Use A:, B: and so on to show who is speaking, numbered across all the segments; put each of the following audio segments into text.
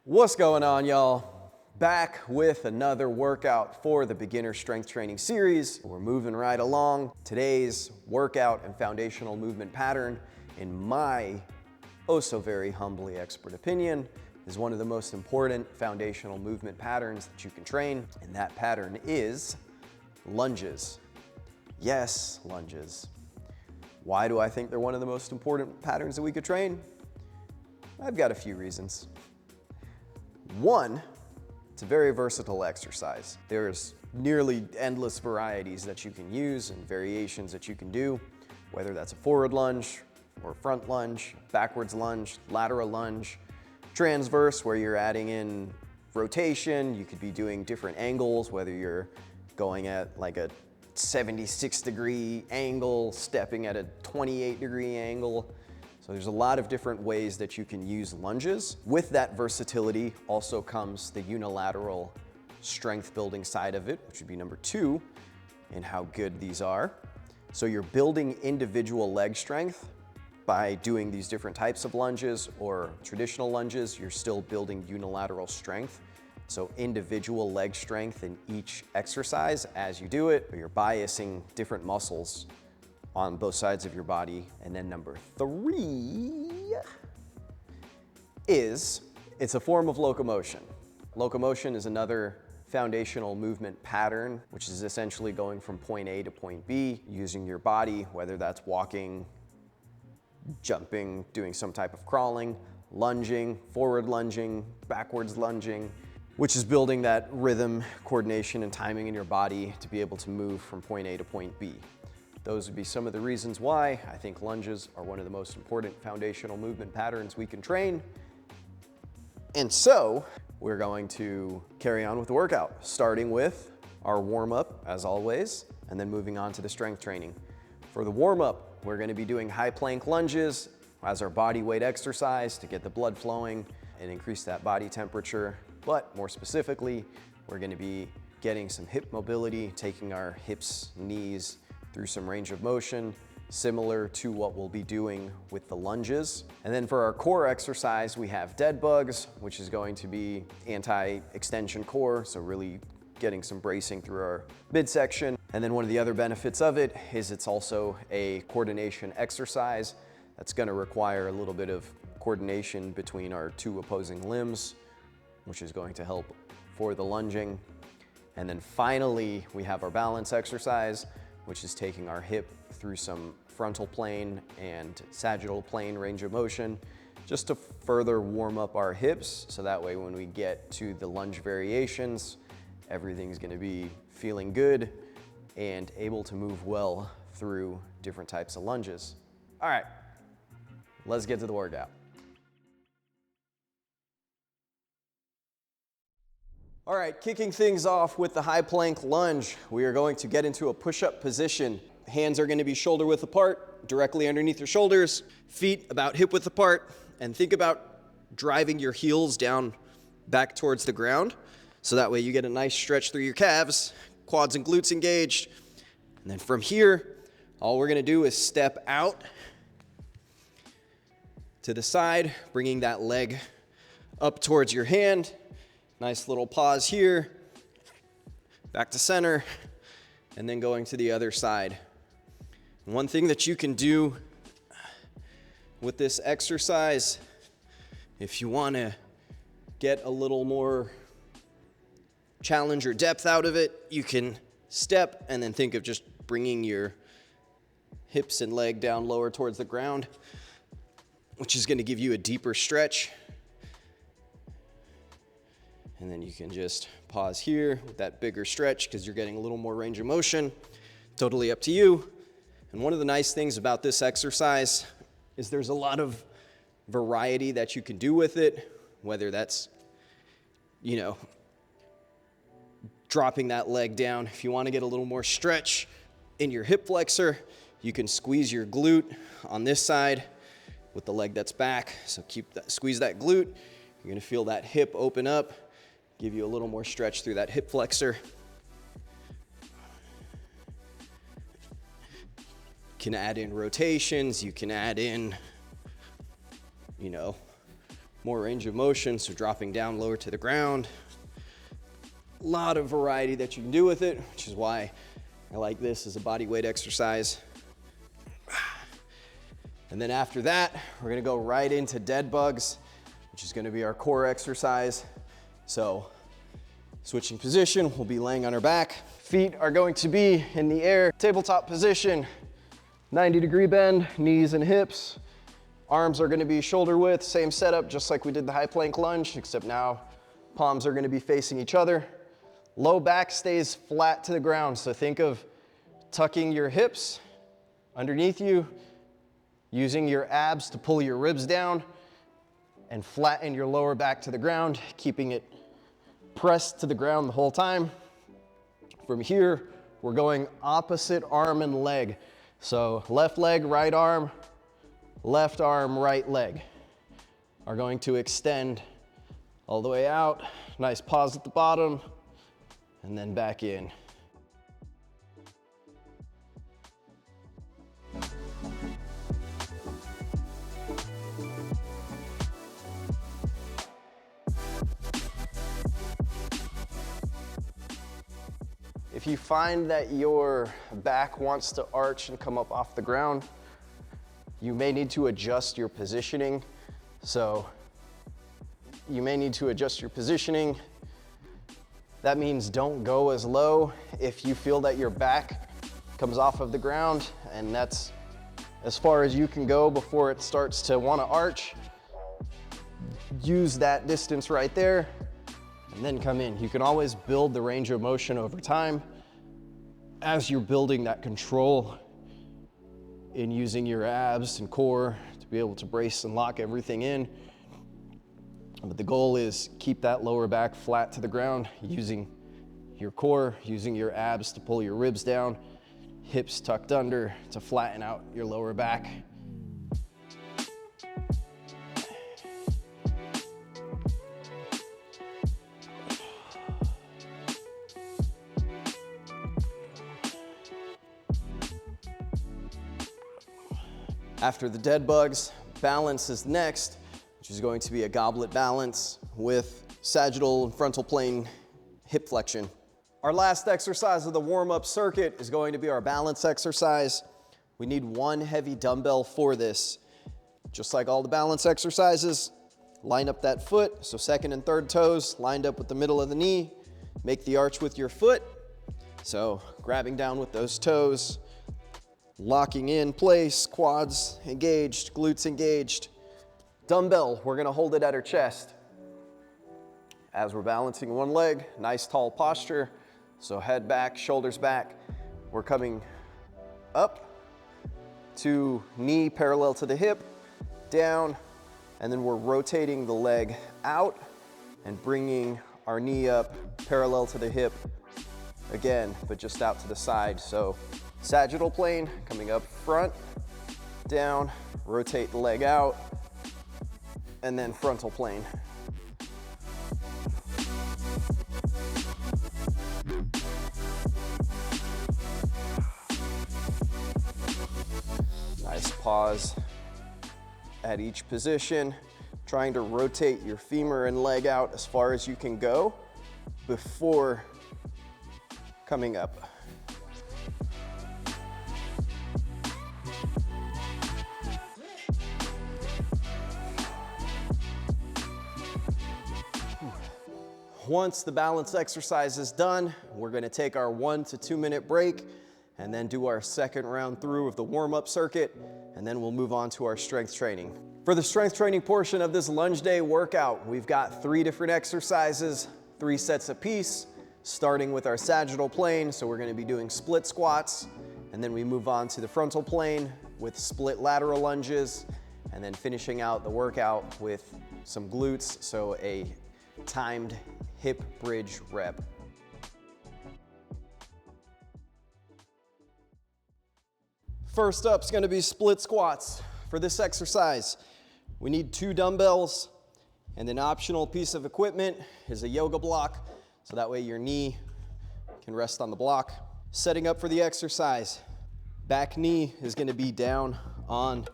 A: What's going on, y'all? Back with another workout for the beginner strength training series. We're moving right along. Today's workout and foundational movement pattern, in my oh so very humbly expert opinion, is one of the most important foundational movement patterns that you can train, and that pattern is lunges. Yes, lunges. Why do I think they're one of the most important patterns that we could train? I've got a few reasons. One, it's a very versatile exercise. There's nearly endless varieties that you can use and variations that you can do, whether that's a forward lunge or front lunge, backwards lunge, lateral lunge, transverse where you're adding in rotation. You could be doing different angles, whether you're going at like a 76-degree angle, stepping at a 28-degree angle. So there's a lot of different ways that you can use lunges. With that versatility also comes the unilateral strength building side of it, which would be number two in how good these are. So you're building individual leg strength by doing these different types of lunges or traditional lunges. You're still building unilateral strength. So individual leg strength in each exercise as you do it, but you're biasing different muscles on both sides of your body. And then number three is it's a form of locomotion. Locomotion is another foundational movement pattern, which is essentially going from point A to point B using your body, whether that's walking, jumping, doing some type of crawling, lunging, forward lunging, backwards lunging, which is building that rhythm, coordination, and timing in your body to be able to move from point A to point B. Those would be some of the reasons why I think lunges are one of the most important foundational movement patterns we can train. And so we're going to carry on with the workout, starting with our warm-up as always, and then moving on to the strength training. For the warm-up, we're going to be doing high plank lunges as our body weight exercise to get the blood flowing and increase that body temperature. But more specifically, we're going to be getting some hip mobility, taking our hips, knees through some range of motion, similar to what we'll be doing with the lunges. And then for our core exercise, we have dead bugs, which is going to be anti-extension core, so really getting some bracing through our midsection. And then one of the other benefits of it is it's also a coordination exercise that's going to require a little bit of coordination between our two opposing limbs, which is going to help for the lunging. And then finally, we have our balance exercise, which is taking our hip through some frontal plane and sagittal plane range of motion, just to further warm up our hips. So that way, when we get to the lunge variations, everything's gonna be feeling good and able to move well through different types of lunges. All right, let's get to the workout. All right, kicking things off with the high plank lunge, we are going to get into a push-up position. Hands are going to be shoulder width apart, directly underneath your shoulders, feet about hip width apart, and think about driving your heels down back towards the ground. So that way you get a nice stretch through your calves, quads and glutes engaged. And then from here, all we're going to do is step out to the side, bringing that leg up towards your hand. Nice little pause here, back to center, and then going to the other side. One thing that you can do with this exercise, if you want to get a little more challenge or depth out of it, you can step and then think of just bringing your hips and leg down lower towards the ground, which is going to give you a deeper stretch. And then you can just pause here with that bigger stretch because you're getting a little more range of motion. Totally up to you. And one of the nice things about this exercise is there's a lot of variety that you can do with it, whether that's, dropping that leg down. If you want to get a little more stretch in your hip flexor, you can squeeze your glute on this side with the leg that's back. So squeeze that glute. You're going to feel that hip open up, give you a little more stretch through that hip flexor. You can add in rotations, you can add in, more range of motion, so dropping down lower to the ground. A lot of variety that you can do with it, which is why I like this as a body weight exercise. And then after that, we're gonna go right into dead bugs, which is gonna be our core exercise. So switching position, we'll be laying on our back. Feet are going to be in the air, tabletop position, 90-degree bend, knees and hips. Arms are gonna be shoulder width, same setup, just like we did the high plank lunge, except now palms are gonna be facing each other. Low back stays flat to the ground, so think of tucking your hips underneath you, using your abs to pull your ribs down, and flatten your lower back to the ground, keeping it pressed to the ground the whole time. From here, we're going opposite arm and leg. So left leg, right arm, right leg are going to extend all the way out. Nice pause at the bottom, and then back in. If you find that your back wants to arch and come up off the ground, you may need to adjust your positioning. So you may need to adjust your positioning. That means don't go as low if you feel that your back comes off of the ground, and that's as far as you can go before it starts to want to arch. Use that distance right there and then come in. You can always build the range of motion over time as you're building that control in using your abs and core to be able to brace and lock everything in. But the goal is keep that lower back flat to the ground, using your core, using your abs to pull your ribs down, hips tucked under to flatten out your lower back. After the dead bugs, balance is next, which is going to be a goblet balance with sagittal and frontal plane hip flexion. Our last exercise of the warm-up circuit is going to be our balance exercise. We need one heavy dumbbell for this. Just like all the balance exercises, line up that foot, so second and third toes lined up with the middle of the knee. Make the arch with your foot, so grabbing down with those toes, locking in place, quads engaged, glutes engaged. Dumbbell, we're gonna hold it at our chest. As we're balancing one leg, nice tall posture. So head back, shoulders back. We're coming up to knee parallel to the hip, down, and then we're rotating the leg out and bringing our knee up parallel to the hip again, but just out to the side. So sagittal plane, coming up front, down, rotate the leg out, and then frontal plane. Nice pause at each position, trying to rotate your femur and leg out as far as you can go before coming up. Once the balance exercise is done, we're gonna take our 1 to 2 minute break and then do our second round through of the warm-up circuit, and then we'll move on to our strength training. For the strength training portion of this lunge day workout, we've got 3 different exercises, 3 sets apiece, starting with our sagittal plane. So we're gonna be doing split squats, and then we move on to the frontal plane with split lateral lunges, and then finishing out the workout with some glutes, so a timed hip bridge rep. First up is going to be split squats. For this exercise, we need 2 dumbbells, and an optional piece of equipment is a yoga block, so that way your knee can rest on the block. Setting up for the exercise, back knee is going to be down on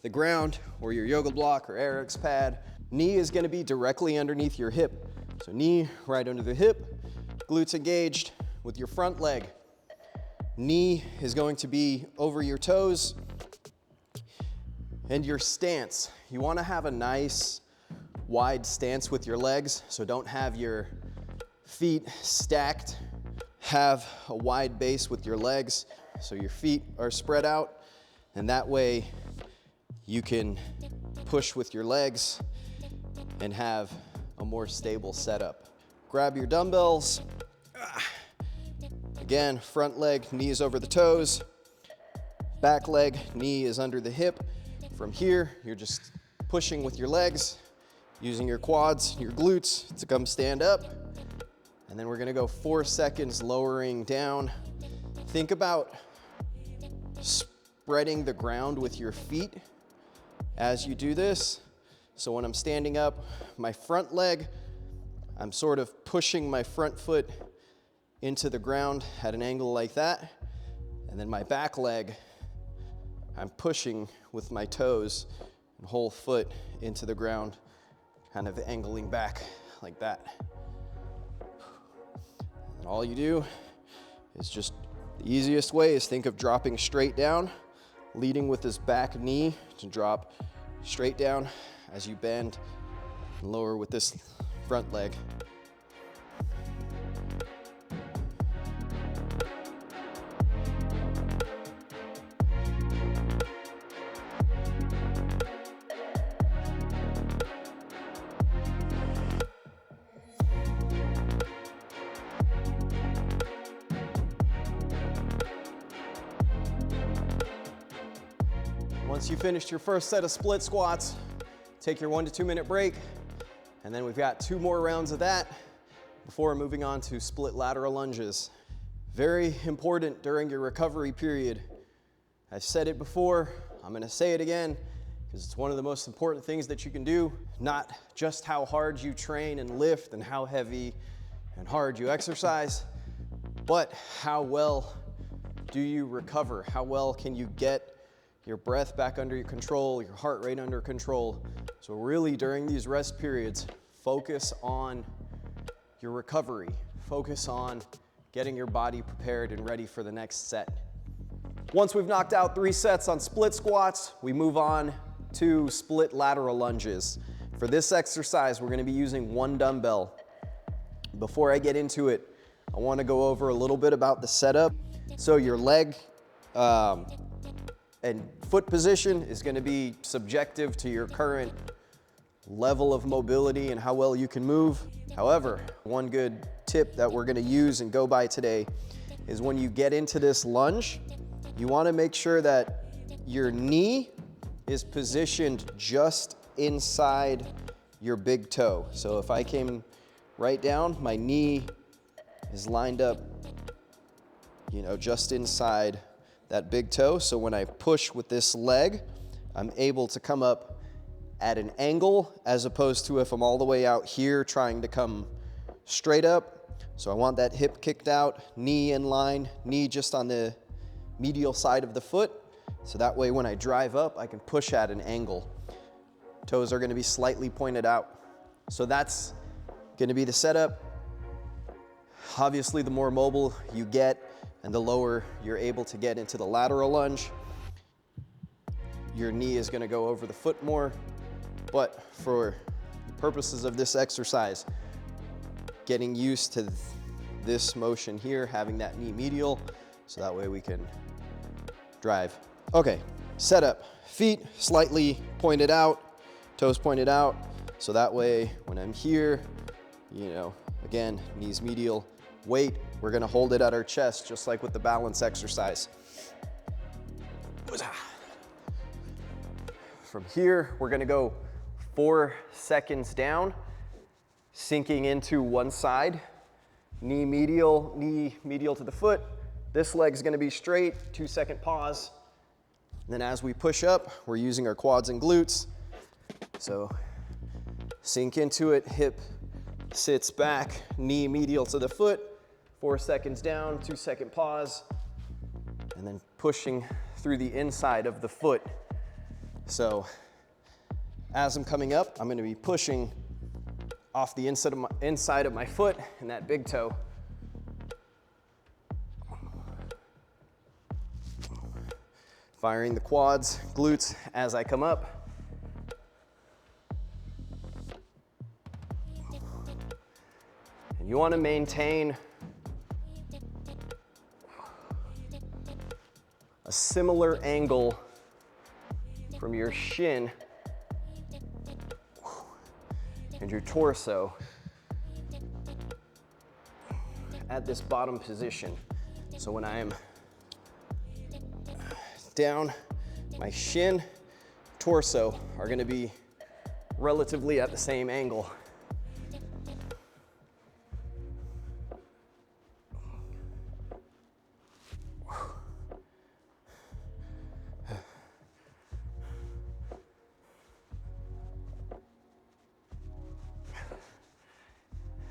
A: the ground or your yoga block or Eric's pad. Knee is gonna be directly underneath your hip. So knee right under the hip, glutes engaged with your front leg. Knee is going to be over your toes. And your stance, you wanna have a nice wide stance with your legs, so don't have your feet stacked. Have a wide base with your legs, so your feet are spread out, and that way you can push with your legs and have a more stable setup. Grab your dumbbells. Again, front leg, knees over the toes. Back leg, knee is under the hip. From here, you're just pushing with your legs, using your quads, your glutes to come stand up. And then we're gonna go 4 seconds lowering down. Think about spreading the ground with your feet as you do this. So when I'm standing up, my front leg, I'm sort of pushing my front foot into the ground at an angle like that. And then my back leg, I'm pushing with my toes and whole foot into the ground, kind of angling back like that. And all you do is just, the easiest way is think of dropping straight down, leading with this back knee to drop straight down as you bend, and lower with this front leg. Once you finished your first set of split squats, take your 1 to 2 minute break, and then we've got 2 more rounds of that before moving on to split lateral lunges. Very important during your recovery period. I've said it before, I'm gonna say it again, because it's one of the most important things that you can do. Not just how hard you train and lift and how heavy and hard you exercise, but how well do you recover? How well can you get your breath back under your control, your heart rate under control? So really during these rest periods, focus on your recovery. Focus on getting your body prepared and ready for the next set. Once we've knocked out 3 sets on split squats, we move on to split lateral lunges. For this exercise, we're gonna be using 1 dumbbell. Before I get into it, I wanna go over a little bit about the setup. So your leg, and foot position is gonna be subjective to your current level of mobility and how well you can move. However, one good tip that we're gonna use and go by today is when you get into this lunge, you wanna make sure that your knee is positioned just inside your big toe. So if I came right down, my knee is lined up, just inside that big toe. So when I push with this leg, I'm able to come up at an angle as opposed to if I'm all the way out here trying to come straight up. So I want that hip kicked out, knee in line, knee just on the medial side of the foot. So that way when I drive up, I can push at an angle. Toes are gonna be slightly pointed out. So that's gonna be the setup. Obviously, the more mobile you get, and the lower you're able to get into the lateral lunge, your knee is gonna go over the foot more. But for the purposes of this exercise, getting used to this motion here, having that knee medial, so that way we can drive. Okay, setup. Feet slightly pointed out, toes pointed out, so that way when I'm here, again, knees medial, weight, we're gonna hold it at our chest, just like with the balance exercise. From here, we're gonna go 4 seconds down, sinking into one side, knee medial to the foot. This leg's gonna be straight, 2-second pause. And then as we push up, we're using our quads and glutes. So sink into it, hip sits back, knee medial to the foot, 4 seconds down, 2-second pause, and then pushing through the inside of the foot. So As I'm coming up, I'm gonna be pushing off the inside of my foot and that big toe. Firing the quads, glutes as I come up. And you want to maintain a similar angle from your shin and your torso at this bottom position. So when I am down, my shin, torso are going to be relatively at the same angle.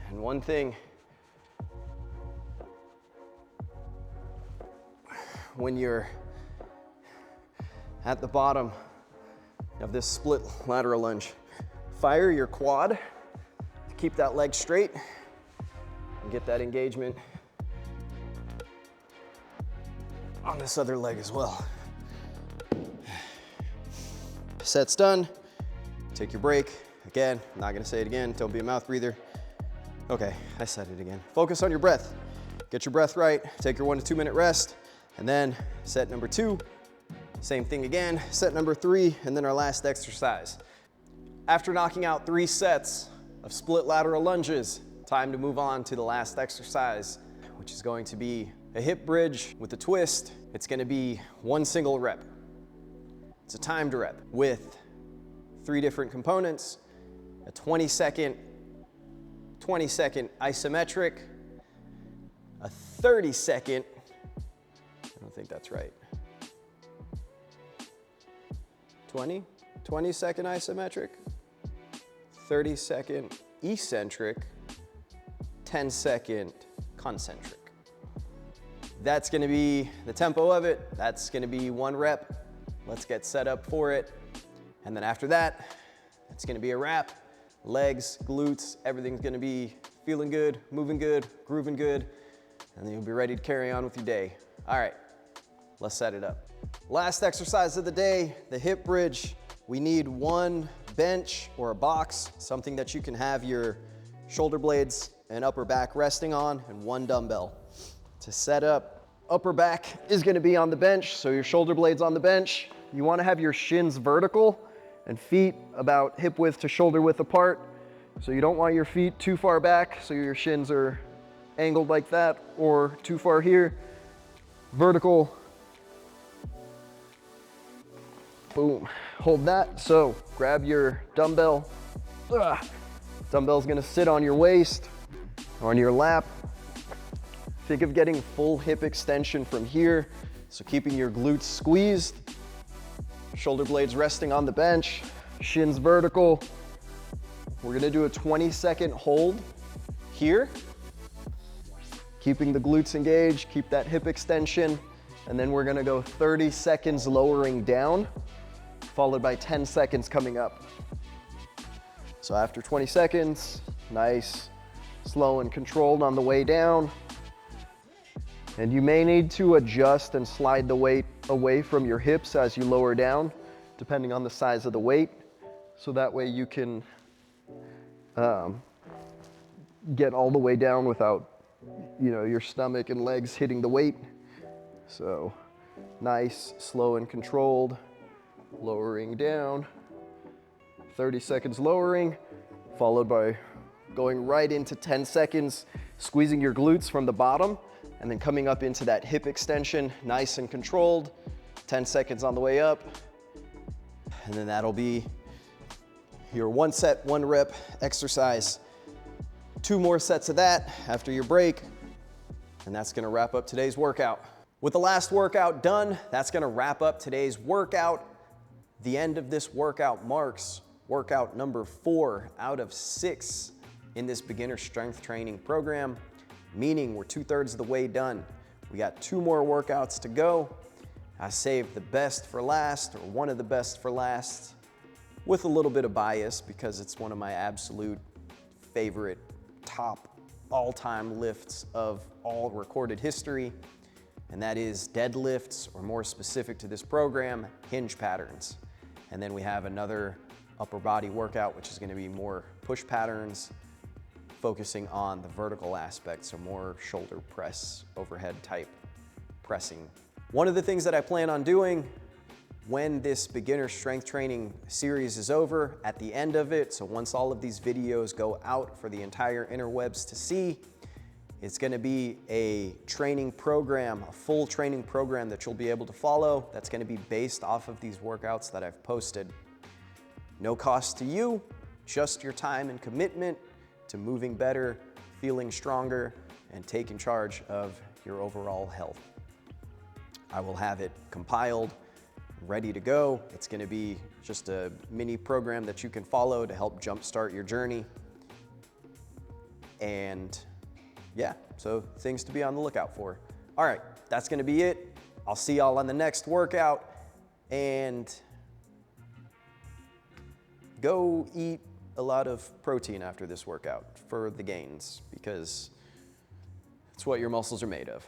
A: And one thing, when you're at the bottom of this split lateral lunge, fire your quad to keep that leg straight and get that engagement on this other leg as well. Set's done. Take your break. Again, I'm not gonna say it again. Don't be a mouth breather. Okay, I said it again. Focus on your breath. Get your breath right. Take your 1 to 2 minute rest. And then set number 2. Same thing again, set number 3, and then our last exercise. After knocking out 3 sets of split lateral lunges, time to move on to the last exercise, which is going to be a hip bridge with a twist. It's gonna be 1 single rep. It's a timed rep with 3 different components, a 20-second isometric, a 30-second, I don't think that's right, 20-second isometric, 30-second eccentric, 10-second concentric. That's gonna be the tempo of it. That's gonna be 1 rep. Let's get set up for it. And then after that, it's gonna be a wrap. Legs, glutes, everything's gonna be feeling good, moving good, grooving good, and then you'll be ready to carry on with your day. All right, let's set it up. Last exercise of the day, the hip bridge. We need 1 bench or a box, something that you can have your shoulder blades and upper back resting on, and 1 dumbbell. To set up, upper back is gonna be on the bench, so your shoulder blades on the bench. You wanna have your shins vertical and feet about hip width to shoulder width apart. So you don't want your feet too far back, so your shins are angled like that, or too far here. Vertical. Boom, hold that. So grab your dumbbell. Dumbbell's gonna sit on your waist, on your lap. Think of getting full hip extension from here. So keeping your glutes squeezed, shoulder blades resting on the bench, shins vertical. We're gonna do a 20-second hold here. Keeping the glutes engaged, keep that hip extension, and then we're gonna go 30 seconds lowering down, followed by 10 seconds coming up. So after 20 seconds, nice, slow and controlled on the way down. And you may need to adjust and slide the weight away from your hips as you lower down, depending on the size of the weight. So that way you can get all the way down without, your stomach and legs hitting the weight. So nice, slow and controlled, lowering down, 30 seconds lowering, followed by going right into 10 seconds, squeezing your glutes from the bottom, and then coming up into that hip extension, nice and controlled, 10 seconds on the way up. And then that'll be your 1 set, 1 rep exercise. 2 more sets of that after your break, and that's gonna wrap up today's workout. With the last workout done, that's gonna wrap up today's workout. The end of this workout marks workout number 4 out of 6 in this beginner strength training program, meaning we're 2/3 of the way done. We got 2 more workouts to go. I saved the best for last, or one of the best for last. with a little bit of bias because it's one of my absolute favorite top all-time lifts of all recorded history, and that is deadlifts, or more specific to this program, hinge patterns. And then we have another upper body workout, which is going to be more push patterns, focusing on the vertical aspect, so more shoulder press, overhead type pressing. One of the things that I plan on doing when this beginner strength training series is over, at the end of it, so once all of these videos go out for the entire interwebs to see, it's gonna be a training program, a full training program that you'll be able to follow that's gonna be based off of these workouts that I've posted. No cost to you, just your time and commitment to moving better, feeling stronger, and taking charge of your overall health. I will have it compiled, ready to go. It's gonna be just a mini program that you can follow to help jumpstart your journey. And yeah, so things to be on the lookout for. All right, that's gonna be it. I'll see y'all on the next workout, and go eat a lot of protein after this workout for the gains, because it's what your muscles are made of.